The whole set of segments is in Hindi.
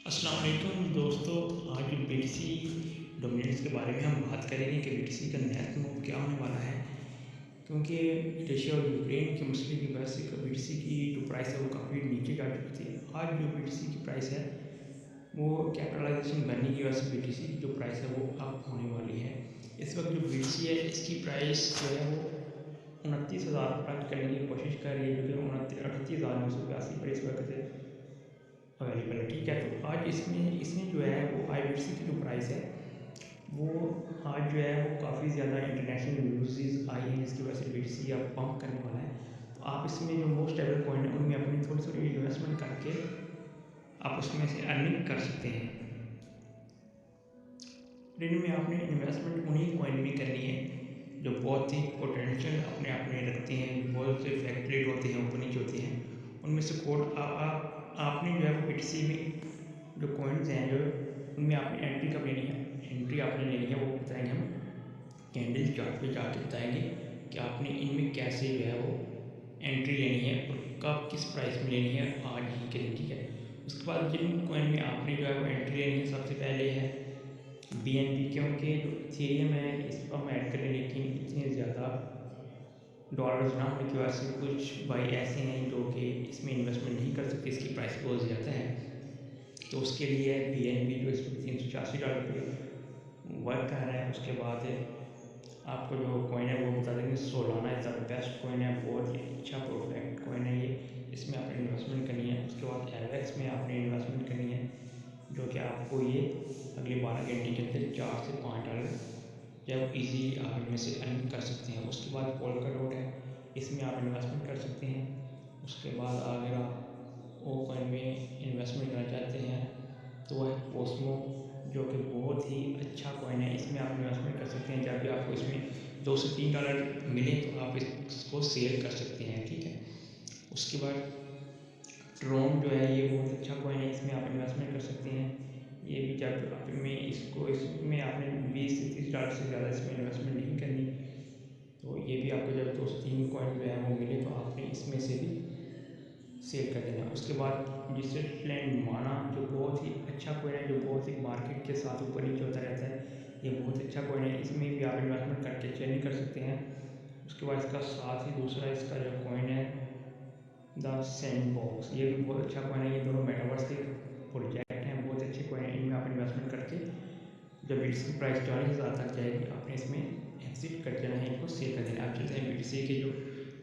अस्सलाम वालेकुम दोस्तों। आज बीटीसी डोमिनेंस के बारे में हम बात करेंगे कि बीटीसी का नेक्स्ट मूव क्या होने वाला है, क्योंकि रशिया और यूक्रेन के मसले की वजह से बीटीसी की जो प्राइस है वो काफ़ी नीचे जा चुकी थी। आज जो बीटीसी की प्राइस है वो कैपिटलाइजेशन बनने की वजह से बीटीसी की जो प्राइस है वो अप होने वाली है। इस वक्त जो बीटीसी है इसकी प्राइस जो है वो 29,000 टच करने की कोशिश कर रही है, जो कि 38,982 पर इस वक्त अवेलेबल है। ठीक है, तो आज इसमें इसमें जो है वो आईबीसी की जो प्राइस है वो आज जो है वो काफ़ी ज़्यादा इंटरनेशनल न्यूज़ आई हैं, जिसकी वजह से बीटीसी अब पंप करने वाला है। तो आप इसमें जो मोस्ट एबल कॉइन है उनमें अपनी थोड़ी थोड़ी इन्वेस्टमेंट करके आप उसमें से अर्निंग कर सकते हैं। इनमें आपने इन्वेस्टमेंट उन्हीं कॉइन में करनी है जो बहुत ही पोटेंशियल अपने आप में रखते हैं, जो बहुत से फ्लैक्चुएट होते हैं, ऊपर नीचे होते हैं। उनमें से कोड आपने जो है वो बीटीसी में जो कॉइन्स हैं जो उनमें आपने एंट्री कब लेनी है, एंट्री आपने लेनी है वो बताएंगे हम कैंडल चार्ट पे जाके बताएंगे कि आपने इनमें कैसे जो है वो एंट्री लेनी है और कब किस प्राइस में लेनी है आज ही के दिन। ठीक है, उसके बाद जिन कॉइन में आपने जो है वो एंट्री लेनी है सबसे पहले है बीएनबी, क्योंकि जो इथेरियम है इस पर हम ऐड करें, लेकिन इतने ज़्यादा डॉलर्स ना होने की वजह से कुछ भाई ऐसे हैं जो कि इसमें इन्वेस्टमेंट नहीं कर सकते, इसकी प्राइस बहुत ज़्यादा है। तो उसके लिए बीएनबी जो इस वक्त $386 पे वर्क कर रहा है। उसके बाद आपको जो कॉइन है वो बता देंगे Solana is the best coin है, बहुत ही अच्छा परफेक्ट कॉइन है ये, इसमें आपने इन्वेस्टमेंट करनी है। उसके बाद एवेक्स में आपने इन्वेस्टमेंट करनी है, जो कि आपको ये अगले 12 घंटे के अंदर $4 से $5 जब इजीली आप इनमें से अर्न कर सकते हैं। उसके बाद पोल्का डॉट है, इसमें आप इन्वेस्टमेंट कर सकते हैं। उसके बाद अगर आप ओ कॉइन में इन्वेस्टमेंट करना चाहते हैं तो वह कोस्मो, जो कि बहुत ही अच्छा कॉइन है, इसमें आप इन्वेस्टमेंट कर सकते हैं। जब भी आपको इसमें $2 से $3 मिले तो आप इसको सेल कर सकते हैं। ठीक है, उसके बाद ट्रोन जो है ये बहुत अच्छा कॉइन है, इसमें आप इन्वेस्टमेंट कर सकते हैं। ये भी जब आप में इसको इसमें आपने $20 से $30 से ज़्यादा इसमें इन्वेस्टमेंट नहीं करनी। तो ये भी आपको जब 2 से 3 कॉइन जो है वो मिले तो आपने इसमें से भी सेल कर देना। उसके बाद डिजिटलैंड माना, जो बहुत ही अच्छा कॉइन है, जो बहुत ही मार्केट के साथ ऊपर नीचे होता रहता है, ये बहुत अच्छा कॉइन है, इसमें भी आप इन्वेस्टमेंट करके चेंज कर सकते हैं। उसके बाद इसका साथ ही दूसरा इसका जो कॉइन है द सैंडबॉक्स, ये भी बहुत अच्छा कॉइन है। ये दोनों मेटावर्स के प्रोजेक्ट हैं, बहुत अच्छे कॉइन है, इनमें आप इन्वेस्टमेंट करके जब बीटीसी की प्राइस 40,000 तक जाएगी आपने इसमें एग्जिट कर देना है, इनको सेल कर देना है। आप चलते हैं बीटीसी के जो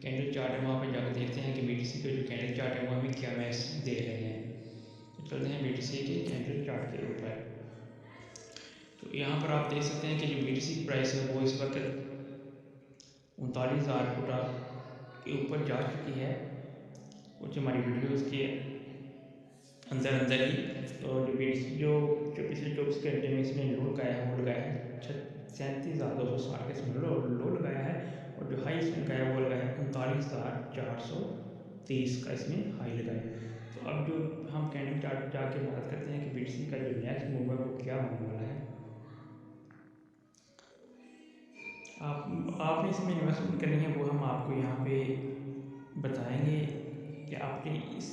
कैंडल चार्ट है वहाँ पर जाकर देखते हैं कि बीटीसी के जो कैंडल चार्ट है वो हमें क्या मैसेज दे रहे हैं। तो चलते हैं बीटीसी के कैंडल चार्ट के ऊपर। तो यहाँ पर आप देख सकते हैं कि जो बीटीसी की प्राइस है वो इस वक्त 39,000 के ऊपर जा चुकी है कुछ हमारी वीडियोज़ के अंदर अंदर ही। तो जो बीटीसी जो जो पिछले 24 घंटे में इसने लो लगाया है वो लगाया है 37,260 का इसमें लो लगाया है, और जो हाई इसमें लगाया वो लगाया है 39,430 का इसमें हाई लगाया। तो अब जो हम कैंडल चार्ट जाके बात करते हैं कि बीटीसी का जो नेक्स्ट मूव है वो क्या होने वाला है। आपने इसमें इन्वेस्टमेंट करनी है वो हम आपको यहाँ पे बताएंगे कि आपने इस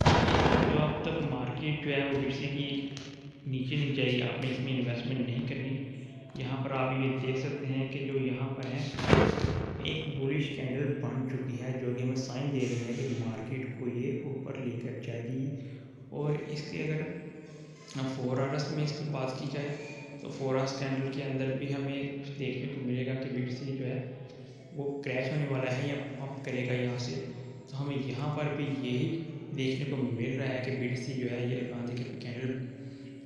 जो अब तक मार्केट जो है वो बीटीसी की नीचे नहीं जाएगी, आपने इसमें इन्वेस्टमेंट नहीं करनी। यहाँ पर आप ये देख सकते हैं कि जो यहाँ पर है एक बुलिश कैंडल बन चुकी है, जो कि हमें साइन दे रही है कि मार्केट को ये ऊपर लेकर जाएगी। और इसके अगर 4 आवर्स में इसकी बात की जाए तो 4 आवर्स कैंडल के अंदर भी हमें देखने को मिलेगा कि बीटीसी जो है वो क्रैश होने वाला है या पंप करेगा यहाँ से। तो हमें यहाँ पर भी यही देखने को मिल रहा है कि बीटीसी जो है ये देखिए कैंडल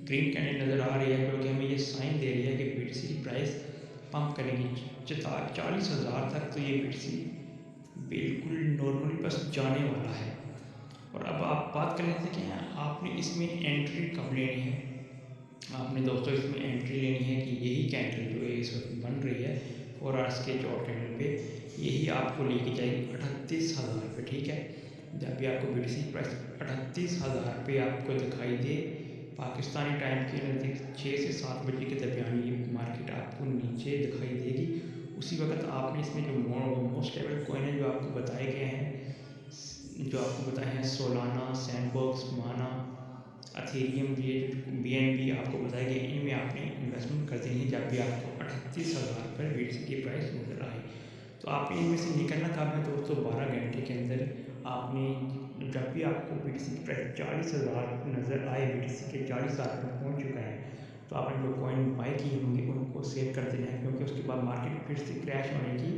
ग्रीन कैंडल नज़र आ रही है, जो कि हमें ये साइन दे रही है कि बीटीसी की प्राइस पंप करेगी 40,000 तक। तो ये बीटीसी बिल्कुल नॉर्मली बस जाने वाला है। और अब आप बात कर लेते हैं कि आपने इसमें एंट्री कब लेनी है। आपने दोस्तों इसमें एंट्री लेनी है कि यही कैंडल जो इस वक्त बन रही है 4 आवर्स के चौथ कैंडल पे, यही आपको लेके जाएगी 38,000 पे। ठीक है, जब भी आपको बीटीसी की प्राइस 38,000 पे आपको दिखाई दे पाकिस्तानी टाइम के नज़दीक 6 से 7 बजे के दरमियान ये मार्केट आपको नीचे दिखाई देगी। उसी वक्त आपने इसमें जो मोस्ट लेवल कॉइन है जो आपको बताए गए हैं, जो आपको बताए हैं सोलाना, सैंडबॉक्स, माना, इथेरियम, ये BNB आपको बताया गया, इनमें आपने इन्वेस्टमेंट कर देनी है जब भी आपको 38,000 पर BTC की प्राइस नज़र आए। तो आपने इनमें से निकलना कब है दोस्तों? 12 घंटे के अंदर आपने, जब भी आपको BTC की प्राइस 40,000 नज़र आए, BTC के 40,000 पर पहुँच चुका है, तो आपने जो कॉइन बाई किए होंगे उनको सेल कर देना है, क्योंकि उसके बाद मार्केट फिर से क्रैश होने की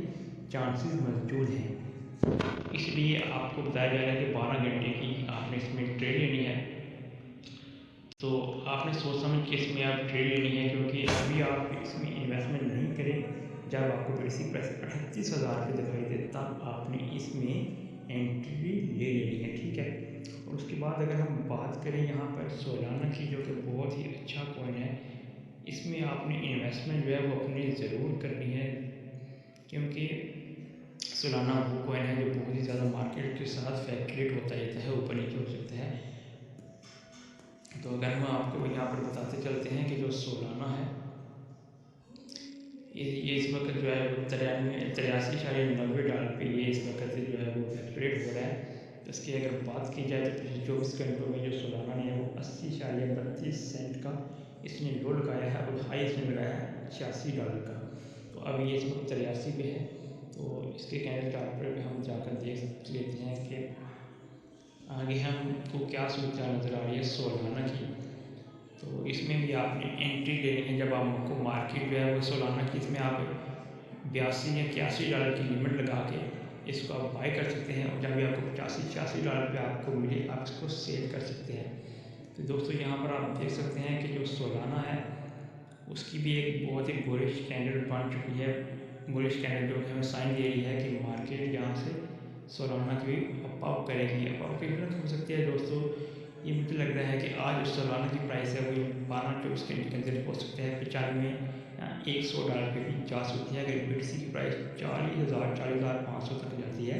चांसेस मौजूद हैं। इसलिए आपको बताया जा रहा है कि 12 घंटे की आपने इसमें ट्रेड लेनी है। तो आपने सोच समझ के इसमें आप ट्रेड लेनी है, क्योंकि अभी आप इसमें इन्वेस्टमेंट नहीं करें। जब आपको बेसिक प्राइस 38,000 पे दिखाई दे तब आपने इसमें एंट्री ले लेनी है, ठीक है। और उसके बाद अगर हम बात करें यहाँ पर सोलाना की, जो कि बहुत ही अच्छा कॉइन है, इसमें आपने इन्वेस्टमेंट जो है वो अपनी ज़रूर करनी है, क्योंकि सोलाना वो कॉइन है जो बहुत ही ज़्यादा मार्केट के साथ फ्लैक्चुएट होता रहता है, ऊपर नीचे हो सकता है। तो अगर हम आपको यहाँ पर बताते चलते हैं कि जो सोलाना है, ये इस वक्त जो है वो 83.90 पे ये इस वक्त जो है वो फ्लैक्चुएट हो रहा है। इसकी अगर बात की जाए तो पिछले 24 घंटों में जो सोलाना ने वो 80.32 का इसने लो लगाया है, और हाई इसने लगाया है $86 का। तो अभी ये इस वक्त 83 पे है। तो इसके कैंडल चार्ट पर हम जाकर देख लेते हैं कि आगे हमको क्या सूचना नज़र आ रही है सोलाना की। तो इसमें भी आपने एंट्री लेनी है जब आपको मार्केट जो है वो सोलाना की, इसमें आप 82 या $81 की लिमिट लगा के इसको आप बाय कर सकते हैं, और जब भी आपको $85-86 पे आपको मिले आप इसको सेल कर सकते हैं। तो दोस्तों यहाँ पर आप देख सकते हैं कि जो सोलाना है उसकी भी एक बहुत ही बुलिश कैंडल बन चुकी है। बुलिश कैंडल जो हमें साइन दे रही है कि मार्केट यहाँ से सोलाना की अप अप करेगी। अप अप कितना हो सकती है दोस्तों? ये मुझे लग रहा है कि आज जो सोलाना की प्राइस है वो 12-24 घंटे के अंदर हो सकता है $95-100 पे भी जा सकती है। अगर BTC की प्राइस 40,500 तक जाती है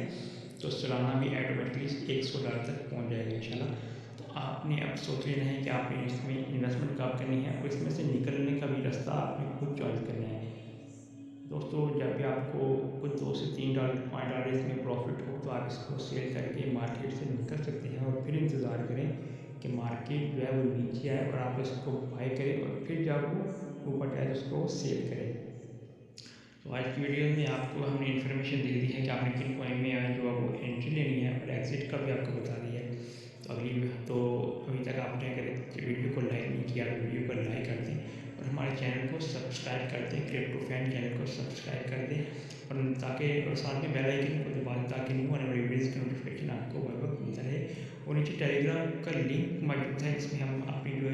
तो सोलाना भी ऑटोमेटिकली $100 तक पहुंच जाएगा इंशाल्लाह। तो आपने अब सोच लेना है कि आपने इसमें इन्वेस्टमेंट कब करनी है, और इसमें से निकलने का भी रास्ता आपने खुद चॉइस करना है। दोस्तों जब भी आपको कुछ $2 से $3 इसमें प्रॉफिट हो तो आप इसको सेल करके मार्केट से निकल सकते हैं, और फिर इंतज़ार करें कि मार्केट जो है वो नीचे आए और आप इसको बाय करें, और फिर जब वो ऊपर जाए तो उसको सेल करें। तो आज की वीडियो में आपको हमने इन्फॉर्मेशन दे दी है कि आपने किन कॉइन में जो है वो एंट्री लेनी है, और एग्जिट का भी आपको बता दिया है। तो अभी तक आपने अगर वीडियो को लाइक नहीं किया तो वीडियो को लाइक कर दें, और हमारे चैनल को सब्सक्राइब कर दें, क्रिप्टो फैन चैनल को सब्सक्राइब कर दें, और ताकि और साथ में बेल आइकन को दबा दें ताकि न्यू आने वाली वीडियोज़ की नोटिफिकेशन आपको हर वक्त मिलता रहे। और नीचे टेलीग्राम का लिंक मौजूद है, इसमें हम अपनी जो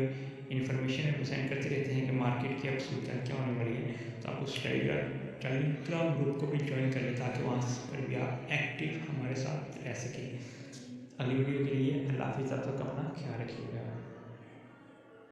इन्फॉर्मेशन है वो सेंड करते रहते हैं कि मार्केट की अब सूचना क्या होने वाली है। तो आप उस टेलीग्राम ग्रुप को भी ज्वाइन कर लें ताकि वहाँ पर भी आप एक्टिव हमारे साथ रह सकें। अगली वीडियो के लिए अल्लाह हाफिज़, तब तक अपना ख्याल रखिएगा।